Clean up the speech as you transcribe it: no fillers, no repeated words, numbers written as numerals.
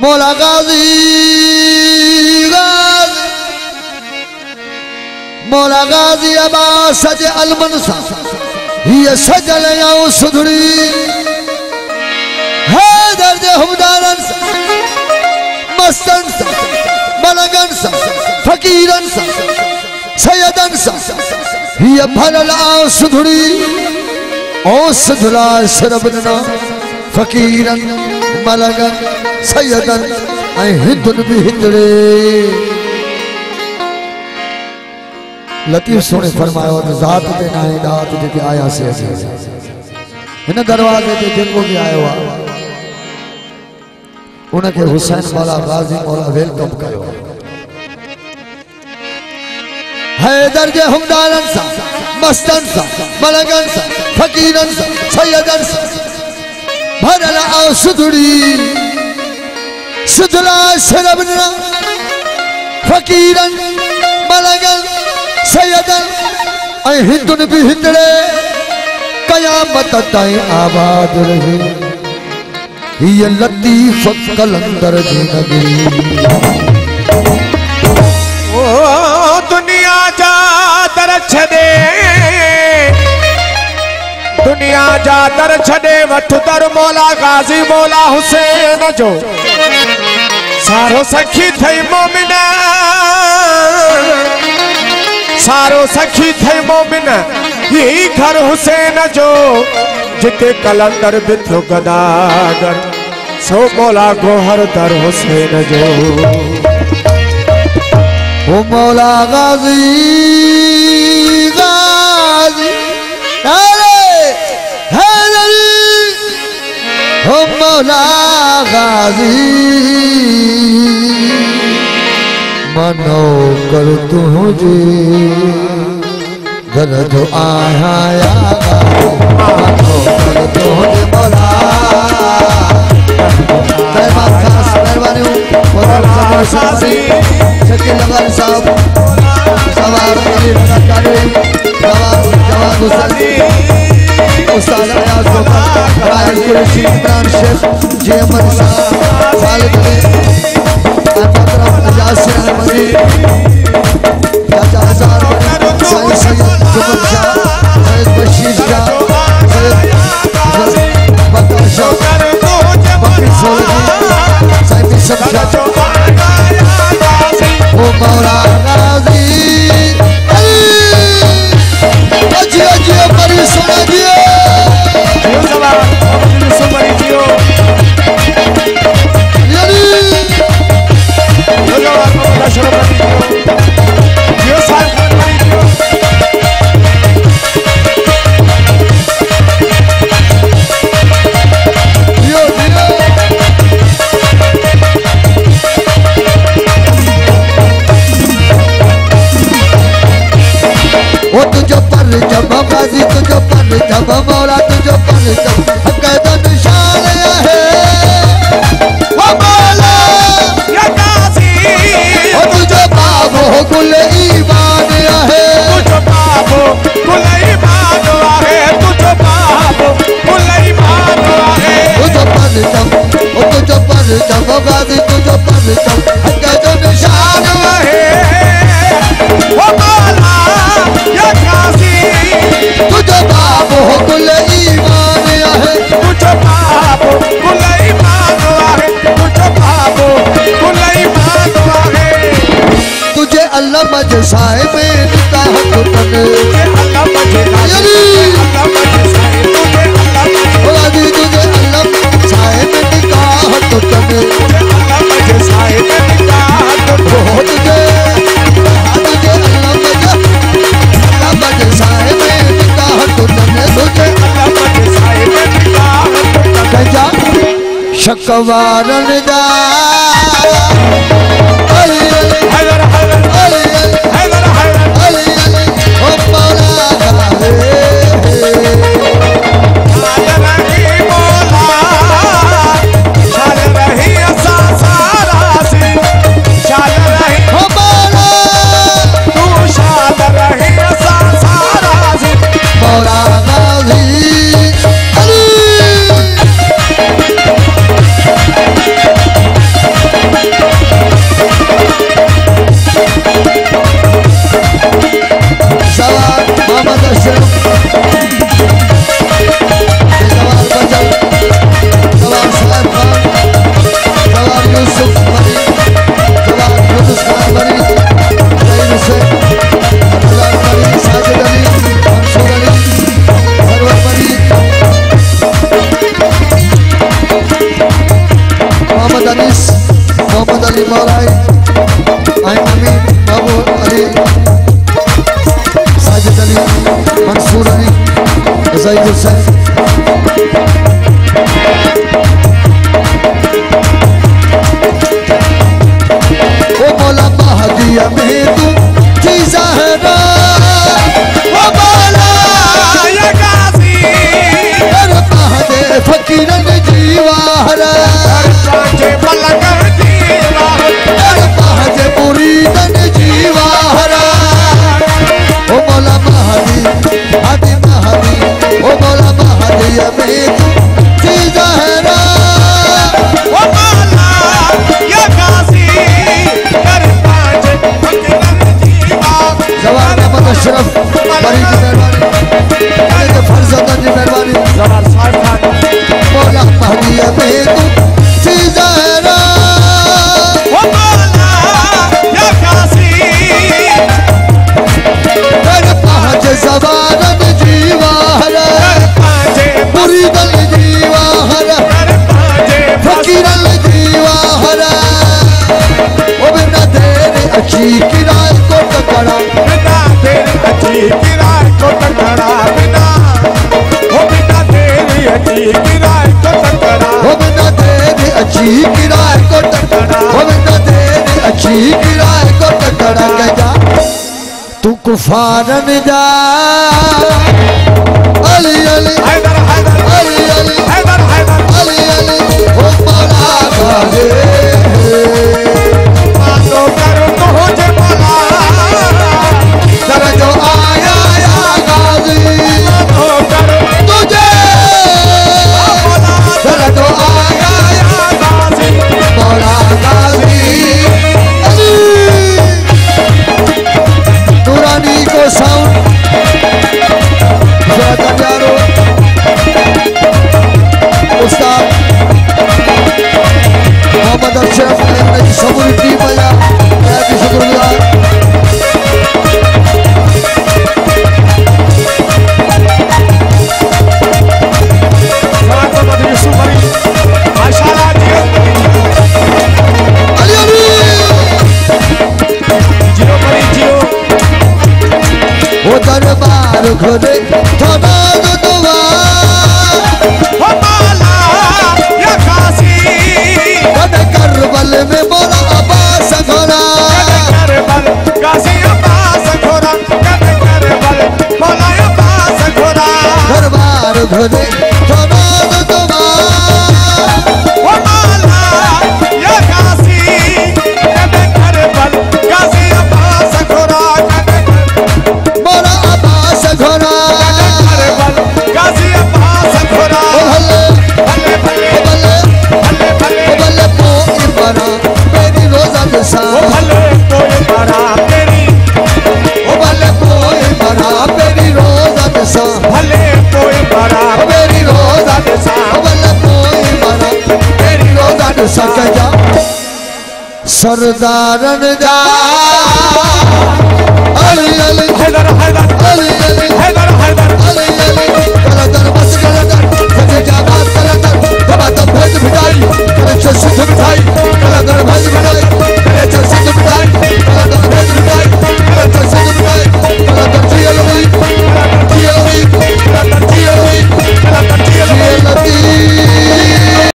मौला गाजी मौला गाजी अबा सज अलमनसा ये सजल याऊं सुधड़ी है दर्द हमदारन मस्तन मलंगन फकीरन सैयदन ये भरल आओ सुधड़ी ओ सुधला शरबना फकीरन मलंगन सैयदन ऐं हिंदुन भी हिंदड़े लतीफ सोने फरमायो ज़ात ते ना दात जेके आया से इन दरवाजे ते जेको भी आयो आ उनके हुसैन मौला गाजी मौला वेलकम कयो हैदर जे हमदारन सा मस्तन सा मलंगन सा फकीरन सा सैयदन सा भरल आओ सुधड़ी सुधला शरबना फकीरन मलंगन सैयदन ऐं हिंदुन भी हिंदड़े कयामत ताईं आबाद रहे ये लतीफ कलंदर जी नगरी ओ दुनिया जा दर छदे दुनिया जा दर छदे वठ दर मौला गाजी मौला हुसैन जो सारो सखी थई मोमिना सारो सखी थे मोमिन यही घर हुसैन जो जिते कलंदर बिथो गदागर सो मौला गोहर दर हुसैन जो ओ मौला गाजी गाजी अरे हैदरी ओ मौला गाजी मनो कर तुझे घर जो आया मनो कर तुझे मौला मेहरबानी शकील नगर साहब सवार जवान उस्ताद अयाज राइस कुरैशी इमरान शेख जेमन साहब खालिद यासिर अहमदी चाचा हजार सैयद जुमन शाह सैयद बशीर शाह सैयद बकर शाह बकरी सोलगी सैयद शमशाद ओ मौला गाजी अजी अजी परी सुना दियो जियो सवार अब्दुल सुमरी जियो वो तुझो पर जब गाजी तुझो पर जब मौला तुझो पर जब कैद निशान है वो मौला या गाजी वो तुझो बाबो गुल ईमान है तुझो बाबो गुल ईमान है तुझो बाबो गुल ईमान है तुझो पर जब वो तुझो पर जब गाजी तुझो पर जब कैद निशान है वो मौला या गाजी तुझो बाबो गुल ईमान है तुझो बाबो गुल ईमान है तुझो बाबो गुल ईमान है तुझे अल्लाह मजसाए में निकाह तुझे अल्लाह मजे अल्लाह मजे साए तुझे अल्लाह गाजी तुझे अल्लाह मजसाए में निकाह तुझे अल्लाह मजे साए निकाह तुझे अल्लाह मजसाए में निकाह तुझे अल्लाह मजे साए निकाह कजा शकवारन दा अली हैदर हैदर अली हैदर हैदर अली ओ मौला गाजी शाल रही मौला शाल रही असा सारा सी शाल रही ओ मौला तू शाल रही असा सारा सी मौला गाजी अली में तू जहरा ओ मौला या गाजी कर पांच फकीरन जीवा जवान अहमद अशरफ बड़ी की मेहरबानी अरे तो फरजंदन जी मेहरबानी जवान साहब खान मौला महदी में तू जहरा ओ मौला या गाजी कर पांच जवान जीवाहरा मुरीदन जीवाहरा फकीरन जीवाहरा ओ बिना तेरे अच्छी किराए को टकरा बिना तेरी अच्छी किराए को टकरा बिना ओ बिना तेरी अच्छी किराए को टकरा ओ बिना तेरे अच्छी किराए को टकरा ओ बिना तेरे अच्छी किराए को टकरा के जा तू कुफारन जा अली अली हैदर हैदर अली अली हैदर हैदर अली अली ओ मौला गाजे मानो करो तो हो जे मौला जरा जो आया या गाजी मानो करो तुझे मौला जरा जो आया या गाजी मौला गाजी अली नूरानी को साउंड यारो उस्ताद मोहम्मद अशरफ ने समूरी टीम आया मैं भी शुक्रगुजार मोहम्मद यूसुफ अली माशाल्लाह जियो अली अली जियो बड़ी जियो वो दरबार खोले थमा दो दुआ ओ मौला या गाजी कद करबल में मौला अब्बास घोड़ा करबल गाजी अब्बास घोड़ा करबल मौला अब्बास घोड़ा दरबार खोले थमा दो दुआ ओ मौला या गाजी करबल गाजी अब्बास घोड़ा मौला अब्बास घोड़ा करबल गाजी अब्बास घोड़ा ओ हल्ले भले भले बल्ले भले भले बल्ले कोई बना मेरी रोजा दसा ओ भले कोई बड़ा तेरी ओ बल्ले कोई बना मेरी रोजा दसा भले कोई बड़ा मेरी रोजा दसा ओ बल्ले कोई बना मेरी रोजा दसा के जा सरदारन जा